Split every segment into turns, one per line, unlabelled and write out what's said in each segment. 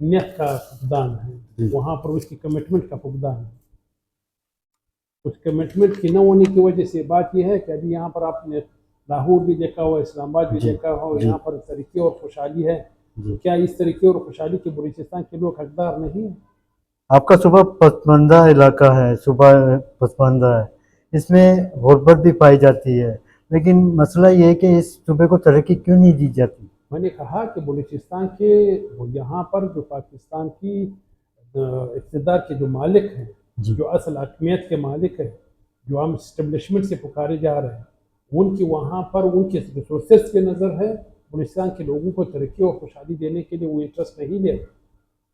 نیت کا فقدان ہے، وہاں پر اس کی کمٹمنٹ کا فقدان ہے. اس کمٹمنٹ کی نہ ہونے کی وجہ سے بات یہ ہے کہ ابھی یہاں پر آپ نے لاہور بھی دیکھا ہوا، اسلام آباد بھی دیکھا ہوا، یہاں پر ترقی اور خوشحالی ہے. کیا اس ترقی اور خوشحالی کے بلوچستان کے لوگ حقدار نہیں ہیں؟
آپ کا صوبہ پسماندہ علاقہ ہے، صوبہ پسماندہ ہے، اس میں غربت بھی پائی جاتی ہے، لیکن مسئلہ یہ ہے کہ اس صوبے کو ترقی کیوں نہیں دی جاتی؟
میں نے کہا کہ بلوچستان کے یہاں پر جو پاکستان کی اقتدار کے جو مالک ہیں، جو اصل حکمیت کے مالک ہیں، جو ہم اسٹیبلشمنٹ سے پکارے جا رہے ہیں، ان کی وہاں پر ان کے ریسورسز کے نظر ہے بلوچستان کے لوگوں کو ترقی اور خوشحالی دینے کے لیے وہ انٹرسٹ نہیں لے رہے.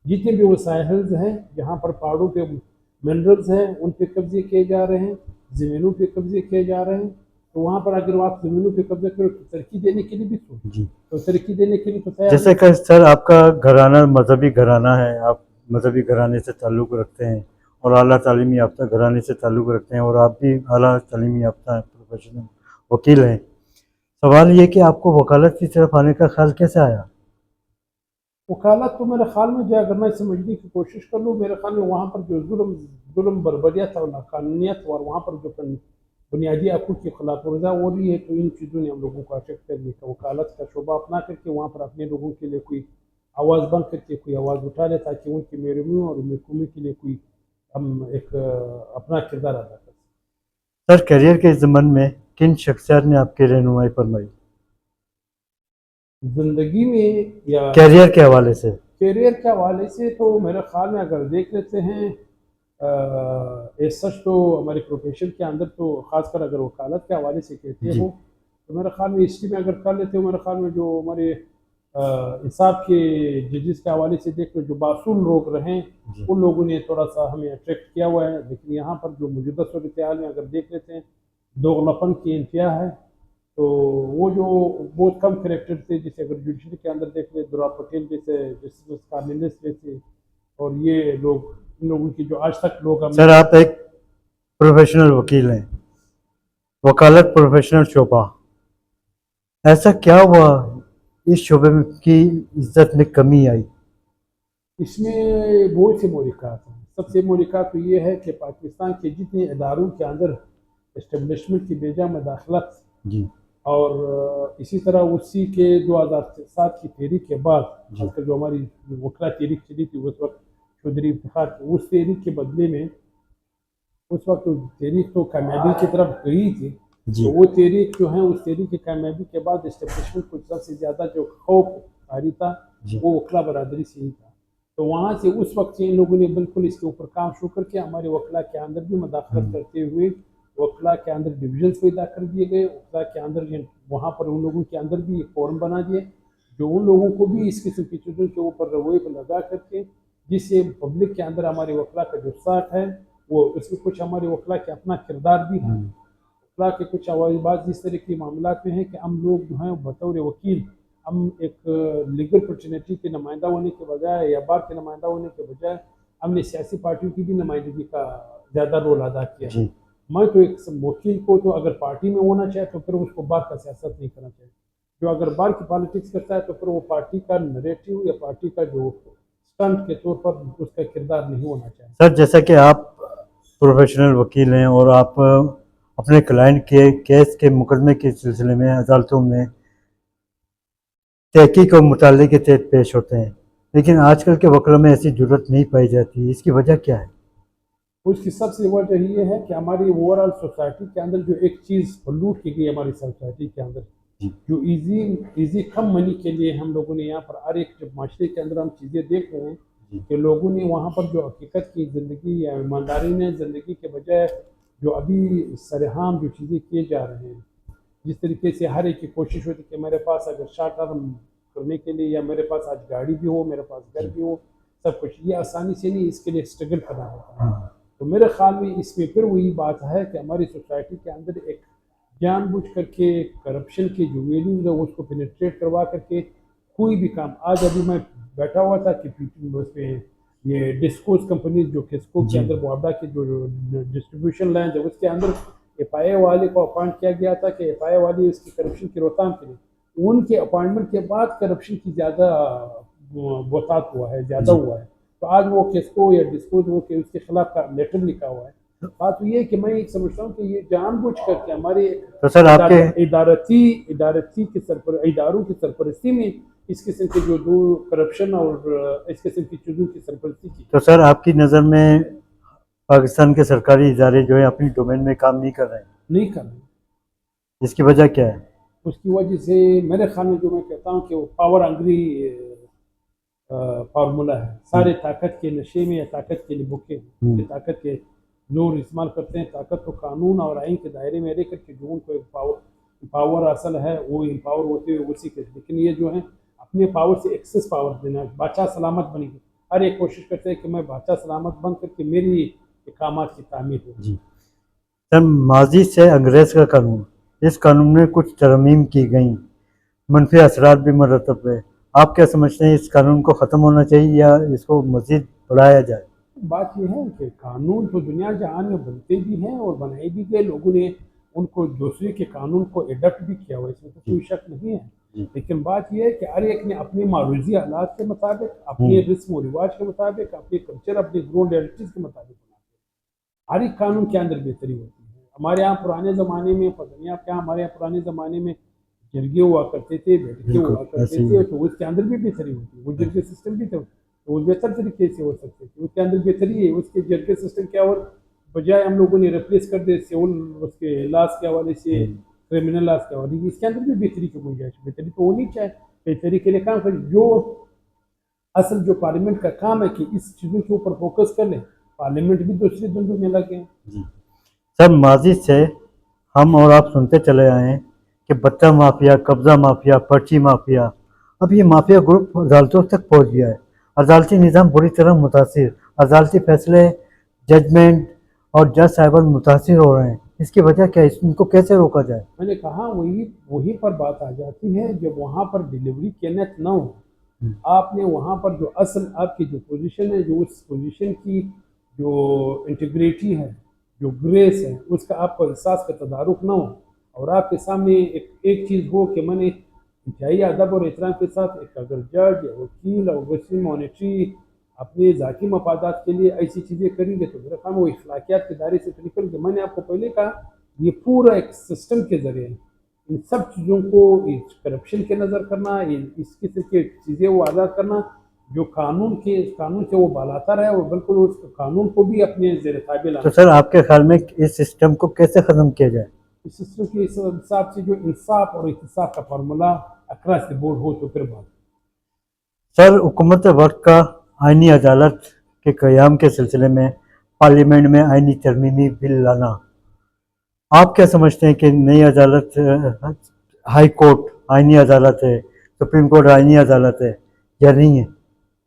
جتنے بھی وسائل ہیں جہاں پر پہاڑوں پہ منرلز ہیں ان پہ قبضے کیے جا رہے ہیں، زمینوں پہ قبضے کیے جا رہے ہیں، تو وہاں پر اگر آپ زمینوں پہ قبضہ کرو تو ترقی دینے کے لیے بھی تو ترقی دینے کے لیے تو تیار
جیسے کہ سر آپ کا گھرانہ مذہبی گھرانہ ہے، آپ مذہبی گھرانے سے تعلق رکھتے ہیں اور اعلیٰ تعلیمی یافتہ گھرانے سے تعلق رکھتے ہیں، اور آپ بھی اعلیٰ تعلیمی یافتہ ہیں، پروفیشنل وکیل ہیں. سوال یہ کہ آپ کو وکالت کی طرف آنے کا خیال کیسے آیا؟
وکالت تو میرے خیال میں جو اگر میں سمجھنے کی کوشش کر لوں، میرے خیال میں وہاں پر جو ظلم بربریت اور ناقانونیت اور وہاں پر جو بنیادی حقوق کی خلاف ورزیاں ہو رہی ہے، تو ان چیزوں نے ہم لوگوں کو افیکٹ کر لیا کہ وکالت کا شعبہ اپنا کر کے وہاں پر اپنے لوگوں کے لیے کوئی آواز بند کر کے کوئی آواز اٹھا لے تاکہ ان کی محرومیوں اور محکومی کے لیے کوئی ہم ایک اپنا کردار ادا کر سکیں.
سر کیریئر کے ضمن میں کن شخصیات نے آپ کی رہنمائی فرمائی
زندگی میں یا
کیریئر کے حوالے سے؟
کیریئر کے حوالے سے تو میرے خیال میں اگر دیکھ لیتے ہیں ایز سچ تو ہمارے پروفیشن کے اندر تو خاص کر اگر وکالت کے حوالے سے کہتے ہو تو میرے خیال میں ہسٹری میں اگر کر لیتے ہو، میرے خیال میں جو ہمارے انصاف کے ججز کے حوالے سے دیکھ لو جو باصول لوگ رہیں ان لوگوں نے تھوڑا سا ہمیں اٹریکٹ کیا ہوا ہے. لیکن یہاں پر جو موجودہ صورتحال میں اگر دیکھ لیتے ہیں دوغلاپن کی انتہا ہے، تو وہ جو بہت کم کریکٹر تھے، جسے اگر جوڈیشری کے اندر دیکھ لیں دورا پٹیل جیسے جسٹس کارنیلس جیسے، اور یہ لوگ ان لوگوں کی جو آج تک لوگ
سر آپ ایک پروفیشنل وکیل ہیں، وکالت پروفیشنل شعبہ، ایسا کیا ہوا اس شعبے میں کی عزت میں کمی آئی؟
اس میں بہت سے مولیکات ہیں. سب سے مولیکات تو یہ ہے کہ پاکستان کے جتنے اداروں کے اندر اسٹیبلشمنٹ کی بیجا مداخلت اور اسی طرح اسی کے 2007 کی تحریک کے بعد جو ہماری وکلا تحریک چلی تھی اس وقت چودھری افتخار کی، اس تحریک کے بدلے میں اس وقت تحریک تو کامیابی کی طرف گئی تھی، تو وہ تحریک جو ہے اس تحریک کی کامیابی کے بعد اسٹیبلشمنٹ کو سب سے زیادہ جو خوف آ رہی تھا وہ وکلا برادری سے ہی تھا. تو وہاں سے اس وقت سے ان لوگوں نے بالکل اس کے اوپر کام شروع کر کے ہمارے وکلا کے اندر بھی مداخلت کرتے ہوئے وکلا کے اندر ڈویژنس پیدا کر دیے گئے. وکلا کے اندر وہاں پر ان لوگوں کے اندر بھی ایک فورم بنا دیے جو ان لوگوں کو بھی اس قسم کی چیزوں کے اوپر رویے کو لگا کر کے، جس سے پبلک کے اندر ہمارے وکلا کا جو ساتھ ہے وہ اس میں کچھ ہمارے وکلا کے اپنا کردار بھی ہے. وکلا کے کچھ بعض اس طرح کے معاملات میں ہیں کہ ہم لوگ جو ہیں بطور وکیل ہم ایک لیگل فریٹرنیٹی کے نمائندہ ہونے کے بجائے یا بار کے نمائندہ ہونے کے بجائے ہم نے سیاسی پارٹیوں کی بھی نمائندگی کا زیادہ رول ادا کیا ہے. میں تو ایک وکیل کو تو اگر پارٹی میں ہونا چاہے تو پھر اس کو بار کا سیاست نہیں کرنا چاہیے. جو اگر بار کی پالیٹکس کرتا ہے تو پھر وہ پارٹی کا نریٹو یا پارٹی کا جو اسٹنٹ کے طور پر اس کا کردار نہیں ہونا چاہیے.
سر جیسا کہ آپ پروفیشنل وکیل ہیں اور آپ اپنے کلائنٹ کے کیس کے مقدمے کے سلسلے میں عدالتوں میں تحقیق اور مطالعے کے تحت پیش ہوتے ہیں، لیکن آج کل کے وکلا میں ایسی ضرورت نہیں پائی جاتی، اس کی وجہ کیا ہے؟
اس کی سب سے وجہ یہ ہے کہ ہماری اوور آل سوسائٹی کے اندر جو ایک چیز پلوٹ کی گئی ہماری سوسائٹی کے اندر جو ایزی کم منی کے لیے ہم لوگوں نے یہاں پر ہر ایک جب معاشرے کے اندر ہم چیزیں دیکھ رہے ہیں کہ لوگوں نے وہاں پر جو حقیقت کی زندگی یا ایمانداری نے زندگی کے بجائے جو ابھی سرعام جو چیزیں کیے جا رہے ہیں، جس طریقے سے ہر ایک کی کوشش ہوتی کہ میرے پاس اگر شارٹ ٹرم کرنے کے لیے یا میرے پاس آج گاڑی بھی ہو، میرے پاس گھر بھی ہو، سب کچھ یہ آسانی سے نہیں، اس کے لیے اسٹرگل کرنا ہوتا ہے. تو میرے خیال میں اس میں پھر وہی بات ہے کہ ہماری سوسائٹی کے اندر ایک جان بوجھ کر کے کرپشن کی جو ویلیوز ہے اس کو پینیٹریٹ کروا کر کے کوئی بھی کام. آج ابھی میں بیٹھا ہوا تھا کہ اس پہ یہ ڈسکوز کمپنیز جو کسکو کے اندر معاہدہ کی جو ڈسٹریبیوشن لائن ہے اس کے اندر ایف آئی اے والے کو اپوائنٹ کیا گیا تھا کہ ایف آئی اے والی اس کی کرپشن کی روک تھام کے لیے ان کے اپوائنٹمنٹ کے بعد کرپشن کی زیادہ بہتات ہوا ہے, زیادہ ہوا ہے, تو آج وہ کس کو یا ڈسپوز ہو کے اس کے خلاف کا لیٹر لکھا ہوا ہے. بات یہ ہے کہ میں ایک سمجھتا ہوں کہ یہ جان بوجھ کر کے ہمارے
تو سر آپ کے
ادارتی کے اداروں کی سرپرستی میں اس قسم کے جو کرپشن اور اس قسم کی چیزوں کی سرپرستی کی.
تو سر آپ کی نظر میں پاکستان کے سرکاری ادارے جو ہیں اپنی ڈومین میں کام نہیں کر رہے ہیں,
نہیں کر رہے.
اس کی وجہ کیا ہے؟
اس کی وجہ سے میرے خیال میں جو میں کہتا ہوں کہ وہ پاور انگری فارمولا ہے. سارے طاقت کے نشے میں یا طاقت کے لیے بھوکے ہیں, طاقت کے زور استعمال کرتے ہیں. طاقت کو قانون اور آئین کے دائرے میں رہ کر کے جو ان کو پاور اصل ہے وہ امپاور ہوتے ہوئے اسی کے, لیکن یہ جو ہے اپنے پاور سے ایکسس پاور دینا. بادشاہ سلامت بنے گی, ہر ایک کوشش کرتے ہیں کہ میں بادشاہ سلامت بن کر کے میری اقامات کی تعمیر ہو.
جی سر, ماضی سے انگریز کا قانون, اس قانون میں کچھ ترمیم کی گئیں, منفی اثرات بھی مرتب ہوئے. آپ کیا سمجھتے ہیں اس قانون کو ختم ہونا چاہیے یا اس کو مزید بڑھایا جائے؟
بات یہ ہے کہ قانون تو دنیا جہان میں بنتے بھی ہیں اور بنائے بھی گئے, لوگوں نے ان کو دوسرے کے قانون کو اڈاپٹ بھی کیا ہوا, اس میں تو کوئی شک نہیں ہے. لیکن بات یہ ہے کہ ہر ایک نے اپنے معروضی حالات کے مطابق, اپنے رسم و رواج کے مطابق, اپنے کلچر, اپنے گراؤنڈ ریئلٹیز کے مطابق ہر ایک قانون کے اندر بہتری ہوتی ہے. ہمارے یہاں پرانے زمانے میں, پتہ نہیں آپ کیا, ہمارے یہاں پرانے زمانے میں جرگے ہوا کرتے تھے, بیٹھکیں ہوا کرتے تھے, تو اس کے اندر بھی بہتری ہوتی ہے. وہ جرگے سسٹم بھی تھے تو وہ بہتر طریقے سے ہو سکتے تھے. اس کے اندر بہتری ہے. اس کے جرگے سسٹم کیا, اور بجائے ہم لوگوں نے ریپلیس کر دے سول اس کے لاس کے حوالے سے کرمنل لاس کے حوالے سے, اس کے اندر بھی بہتری کی گنجائش. بہتری تو ہونی چاہیے, بہتری کے لیے کام کریں. جو اصل جو پارلیمنٹ کا کام ہے کہ اس چیزوں کے اوپر فوکس کر لیں, پارلیمنٹ بھی دوسری دنوں میں لگے ہیں.
جی سر, ماضی سے ہم اور آپ سنتے چلے آئے ہیں کہ بچہ مافیا, قبضہ مافیا, پرچی مافیا, اب یہ مافیا گروپ عدالتوں تک پہنچ گیا ہے. عدالتی نظام بری طرح متاثر, عدالتی فیصلے, ججمنٹ اور جج صاحبان متاثر ہو رہے ہیں. اس کی وجہ کیا ہے, ان کو کیسے روکا جائے؟
میں نے کہا وہی پر بات آ جاتی ہے جب وہاں پر ڈیلیوری کینت نہ ہو. آپ نے وہاں پر جو اصل آپ کی جو پوزیشن ہے, جو اس پوزیشن کی جو انٹیگریٹی ہے, جو گریس ہے, اس کا آپ کو احساس کا تدارک نہ ہو, اور آپ کے سامنے ایک چیز ہو کہ میں نے انتہائی ادب اور احترام کے ساتھ ایک اگر جج یا وکیل اور ویسی مانیٹری اپنے ذاتی مفادات کے لیے ایسی چیزیں کریں گے تو میرا خیال وہ اخلاقیات کے دائرے سے نکل کے, میں نے آپ کو پہلے کہا یہ پورا ایک سسٹم کے ذریعے ان سب چیزوں کو کرپشن کے نظر کرنا, اس قسم کی چیزیں وہ آزاد کرنا جو قانون سے وہ بالاتر ہے, اور بالکل اس قانون کو بھی اپنے زیر تابع لانا.
تو سر آپ کے خیال میں اس سسٹم کو کیسے ختم کیا جائے؟
اس سسٹم کے حساب سے جو انصاف اور احتساب کا فارمولا اکراس دی بورڈ ہو تو پھر بات.
سر, حکومت وقت کا آئینی عدالت کے قیام کے سلسلے میں پارلیمنٹ میں آئینی ترمیمی بل لانا, آپ کیا سمجھتے ہیں کہ نئی عدالت, ہائی کورٹ آئینی عدالت ہے, سپریم کورٹ آئینی عدالت ہے یا نہیں ہے؟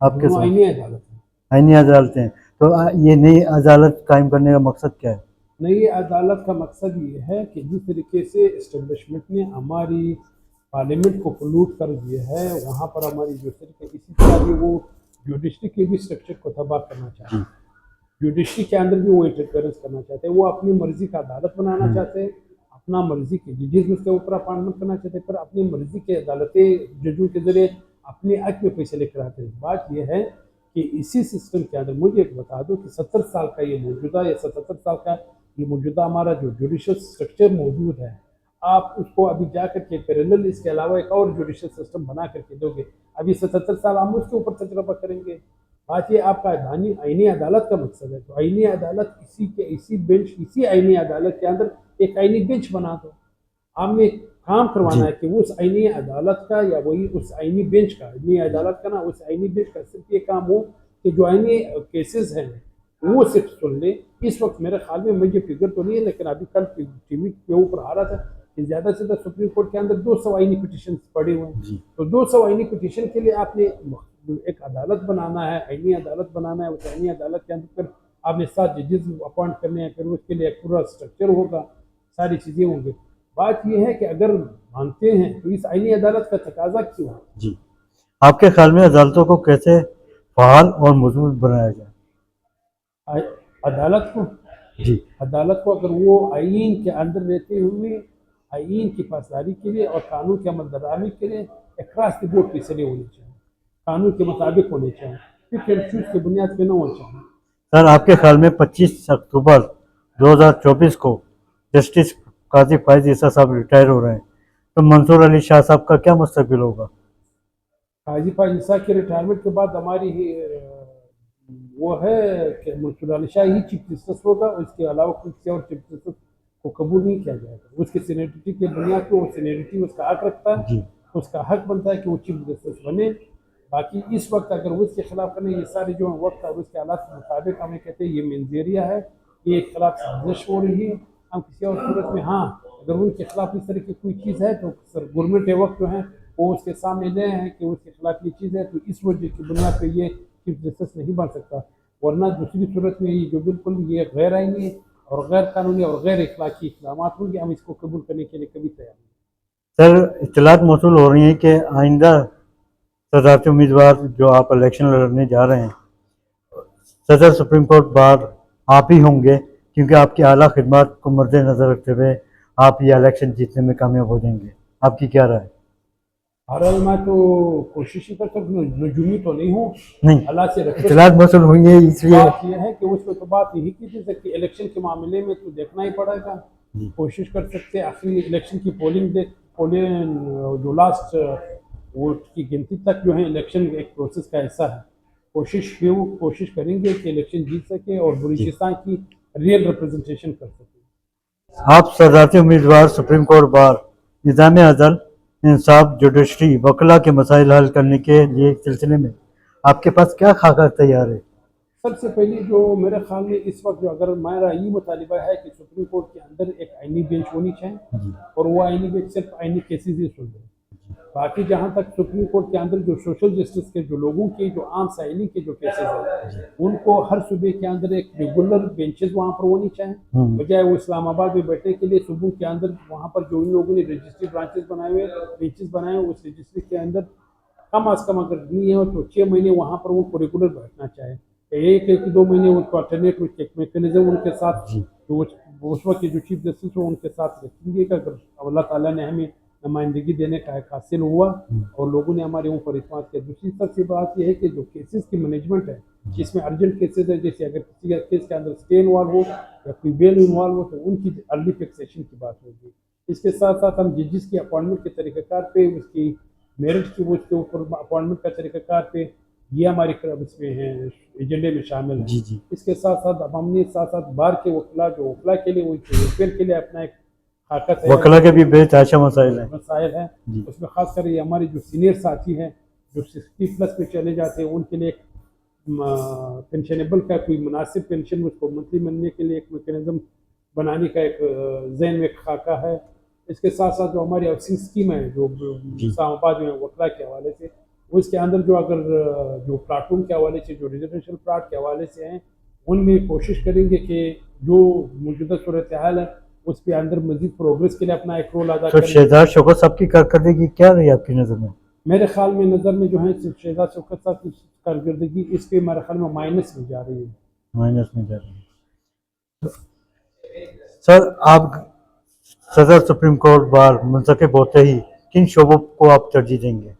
آپ کیا
آئینی عدالت ہے,
آئینی عدالتیں, تو یہ نئی عدالت قائم کرنے کا مقصد کیا ہے؟
نئی عدالت کا مقصد یہ ہے کہ جس طریقے سے اسٹیبلشمنٹ نے ہماری پارلیمنٹ کو پلوٹ کر دیا ہے, وہاں پر ہماری جو طریقے اسی طرح بھی وہ جوڈیشری کے بھی اسٹرکچر کو تباہ کرنا چاہتے ہیں. جوڈیشری کے اندر بھی وہ انٹرفیئرنس کرنا چاہتے ہیں, وہ اپنی مرضی کا عدالت بنانا چاہتے ہیں, اپنا مرضی کے ججز اس کے اوپر اپائنٹمنٹ کرنا چاہتے ہیں, پھر اپنی مرضی کے عدالتیں ججوں کے ذریعے اپنے حق میں فیصلے کراتے ہیں. بات یہ ہے کہ اسی سسٹم کے اندر مجھے ایک بتا دو کہ 70 سال کا یہ موجودہ یا 77 سال کا یہ موجودہ ہمارا جو جوڈیشل سسٹم موجود ہے, آپ اس کو ابھی جا کر کے پیرلل اس کے علاوہ ایک اور جوڈیشل سسٹم بنا کر کے دو گے, ابھی 77 سال ہم اس کے اوپر تجربہ کریں گے. بات یہ آپ کا آئینی عدالت کا مقصد ہے, تو آئینی عدالت اسی آئینی عدالت کے اندر ایک آئینی بینچ بنا دو. آپ نے کام کروانا ہے کہ وہ اس آئینی عدالت کا یا وہی اس آئینی بینچ کا, آئینی عدالت کا نا, اس آئینی بینچ کا صرف یہ کام ہو کہ جو آئینی کیسز ہیں وہ صرف سن لے. اس وقت میرے خیال میں مجھے فگر تو نہیں ہے, لیکن ابھی کل ٹی وی کے اوپر آ رہا تھا کہ زیادہ سے زیادہ سپریم کورٹ کے اندر 200 آئینی پٹیشن پڑے ہوئے ہیں. تو 200 آئینی پٹیشن کے لیے آپ نے ایک عدالت بنانا ہے, آئینی عدالت بنانا ہے. اس آئینی عدالت کے اندر پھر آپ نے 7 ججز اپوائنٹ کرنے ہیں, پھر اس کے لیے ایک پورا اسٹرکچر ہوگا, ساری چیزیں ہوں گی. بات یہ ہے کہ اگر مانتے ہیں تو اس آئینی عدالت کا تقاضا کیوں ہے؟
جی, آپ کے خیال میں عدالتوں کو کیسے فعال اور مضبوط بنایا جائے؟
عدالت کو اگر وہ آئین کے اندر رہتے ہوئے آئین کی پاسداری کے لیے اور قانون کے عمل درآمد کے لیے اکراس دی بورڈ فیصلے ہونے چاہیے. قانون کے مطابق ہونے چاہیے، پک اینڈ چوز کی بنیاد پہ نہ ہونا چاہیے۔
سر آپ کے خیال میں 25 اکتوبر 2024 کو جسٹس قاضی فائز عیسیٰ صاحب ریٹائر ہو رہے ہیں، تو منصور علی شاہ صاحب کا کیا مستقبل ہوگا؟
قاضی فائز عیسیٰ کے ریٹائرمنٹ کے بعد ہماری وہ ہے کہ منصور علی شاہ ہی چیف جسٹس ہوگا، اس کے علاوہ کسی اور چیف جسٹس کو قبول نہیں کیا جائے گا۔ اس کی سینیٹری کے بنیاد پہ وہ سینیٹری اس کا حق رکھتا ہے،
جی
اس کا حق بنتا ہے کہ وہ چیف جسٹس بنے۔ باقی اس وقت اگر اس کے خلاف کرنے یہ سارے جو وقت اور اس کے حالات کے مطابق ہمیں کہتے ہیں یہ منظریہ ہے، یہ ایک خلاف سازش ہو رہی ہے۔ ہم کسی اور صورت میں ہاں اگر ان کے خلاف اس طرح کی کوئی چیز ہے تو سر گورنمنٹ وقت جو ہیں وہ اس کے سامنے لے ہیں کہ اس کے خلاف یہ چیز ہے، تو اس وجہ کی بنیاد پہ یہ چیف جسٹس نہیں بن سکتا، ورنہ دوسری صورت میں یہ جو بالکل یہ غیر آئینی اور غیر قانونی اور غیر اخلاقی اقدامات ہوں گے، ہم اس کو قبول کرنے کے لیے کبھی تیار نہیں۔
سر اطلاعات موصول ہو رہی ہیں کہ آئندہ صدارتی امیدوار جو آپ الیکشن لڑنے جا رہے ہیں، صدر سپریم کورٹ بار آپ ہی ہوں گے، کیونکہ آپ کی اعلیٰ خدمات کو مد نظر رکھتے ہوئے آپ یہ الیکشن جیتنے میں کامیاب ہو جائیں گے، آپ کی کیا رائے؟
بہرحال میں تو کوشش ہی کرتا ہوں، نجومی تو نہیں ہوں،
نہیں،
اللہ سے رکھتے
اطلاعات موصول ہوئی ہیں اس لیے
بات یہ ہے کہ اس میں تو بات یہی کی جا سکتی، الیکشن کے معاملے میں تو دیکھنا ہی پڑے گا، کوشش کر سکتے آخری الیکشن کی پولنگ جو لاسٹ ووٹ کی گنتی تک جو ہے الیکشن ایک پروسیس کا حصہ ہے، کوشش کریں گے کہ الیکشن جیت سکے اور بلوچستان کی ریئل ریپرزنٹیشن کر سکے۔
آپ صدارتی امیدوار سپریم کورٹ بار، نظام عدل، انصاف، جوڈیشری، وکلا کے مسائل حل کرنے کے لیے سلسلے میں آپ کے پاس کیا خاکہ تیار ہے؟
سب سے پہلی جو میرے خیال میں اس وقت جو اگر میرا یہ مطالبہ ہے کہ سپریم کورٹ کے اندر ایک آئینی بینچ ہونی چاہیے، اور وہ آئینی بینچ صرف آئینی کیسز ہی سن رہے ہیں۔ باقی جہاں تک سپریم کورٹ کے اندر جو سوشل جسٹس کے جو لوگوں کے جو عام سائلین کے جو کیسز ہیں ان کو ہر صوبے کے اندر ایک ریگولر بینچز وہاں پر ہونی چاہیے، بجائے وہ اسلام آباد میں بیٹھنے کے لیے صوبوں کے اندر وہاں پر جو ان لوگوں نے رجسٹری برانچز بنائے ہوئے بینچز بنائے ہوئے، اس رجسٹری کے اندر کم از کم اگر نہیں ہے تو 6 مہینے وہاں پر ان کو ریگولر بیٹھنا چاہیے، ایک 2 مہینے ان کو الٹرنیٹ ایک میکینزم ان کے ساتھ جو اس وقت کے جو چیف جسٹس ہو ان کے ساتھ رکھیں گے کہ اگر اللہ تعالیٰ نے ہمیں نمائندگی دینے کا ایک حاصل ہوا اور لوگوں نے ہمارے اوپر اعتماد کیا۔ دوسری سب سے بات یہ ہے کہ جو کیسز کی مینجمنٹ ہے جس میں ارجنٹ کیسز ہے، جیسے اگر کسی کا کیس کے اندر اسٹے انوالو ہو یا کوئی بیل انوالو ہو تو ان کی ارلی فکسیشن کی بات ہوگی۔ اس کے ساتھ ساتھ ہم ججز کی اپوائنٹمنٹ کے طریقہ کار پہ، اس کی میرٹ کی وہ اس کے اوپر اپوائنٹمنٹ کا طریقہ کار پہ، یہ ہماری اس میں ہے ایجنڈے میں شامل ہے۔ اس کے ساتھ ساتھ اب ہم نے ساتھ ساتھ بار کے وکلا جو وکلا کے لیے ویلفیئر کے لیے اپنا ایک خاکہ تیار
وکلا کے بھی بے تحاشا مسائل ہیں،
مسائل ہیں، اس میں خاص کر یہ ہمارے جو سینئر ساتھی ہیں جو 60+ پہ چلے جاتے ہیں ان کے لیے ایک پینشنیبل کا کوئی مناسب پینشن اس کو منتھلی ملنے کے لیے ایک میکینزم بنانے کا ایک ذہن میں ایک خاکہ ہے۔ اس کے ساتھ ساتھ جو ہماری ہاؤسنگ اسکیم ہے جو اسلام آباد میں وکلا کے حوالے سے، اس کے اندر جو اگر جو پلاٹوں کے حوالے سے جو ریزرویشن پلاٹ کے حوالے سے ہیں ان میں کوشش کریں گے کہ جو موجودہ صورتحال ہے اس کے اندر مزید پروگریس کے لیے اپنا ایک رول ادا کریں۔
شہزاد شوکت صاحب کی کارکردگی کیا رہی آپ کی نظر میں؟
میرے خیال میں نظر میں جو ہے شہزاد شوکت صاحب کی کارکردگی اس پہ میرے خیال میں مائنس میں جا رہی ہے،
مائنس میں جا رہی ہے۔ سر آپ صدر سپریم کورٹ بار منتخب ہوتے ہی کن شعبوں کو آپ ترجیح دیں گے؟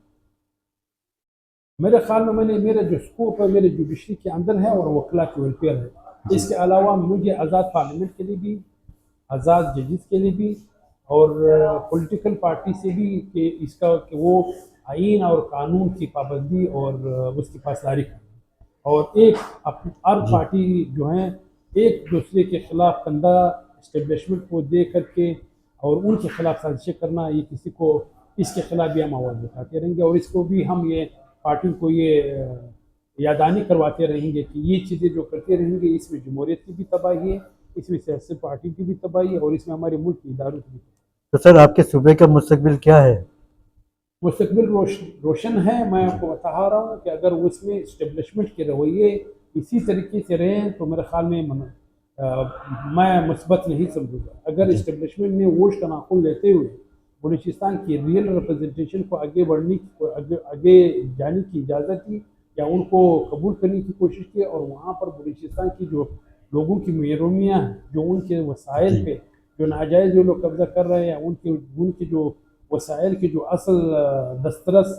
میرے خیال میں میرا جو اسکوپ ہے میرے جوڈیشری کے اندر ہے اور وکلا کی ویلفیئر ہے، اس کے علاوہ مجھے آزاد پارلیمنٹ کے لیے بھی، آزاد ججز کے لیے بھی اور پولیٹیکل پارٹی سے بھی کہ اس کا کہ وہ آئین اور قانون کی پابندی اور اس کی پاسداری کریں، اور ایک ہر پارٹی جو ہیں ایک دوسرے کے خلاف کندہ اسٹیبلشمنٹ کو دے کر کے اور ان کے خلاف سازشیں کرنا، یہ کسی کو اس کے خلاف بھی ہم آواز اٹھاتے رہیں گے، اور اس کو بھی ہم یہ پارٹی کو یہ یاددہانی کرواتے رہیں گے کہ یہ چیزیں جو کرتے رہیں گے اس میں جمہوریت کی بھی تباہی ہے، اس میں سیاسی پارٹی کی بھی تباہی ہے اور اس میں ہمارے ملک کے اداروں کی بھی تباہی۔
تو سر آپ کے صوبے کا مستقبل کیا ہے؟
مستقبل روشن ہے، میں آپ کو بتا رہا ہوں کہ اگر اس میں اسٹیبلشمنٹ کے رویے اسی طریقے سے رہیں تو میرے خیال میں میں مثبت نہیں سمجھوں گا۔ اگر اسٹیبلشمنٹ میں وہ تناقض لیتے ہوئے بلوچستان کی ریئل ریپرزنٹیشن کو آگے جانے کی اجازت دی یا ان کو قبول کرنے کی کوشش کی، اور وہاں پر بلوچستان کی جو لوگوں کی محرومیاں ہیں، جو ان کے وسائل پہ جو ناجائز جو لوگ قبضہ کر رہے ہیں، ان کے جو وسائل کی جو اصل دسترس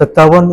57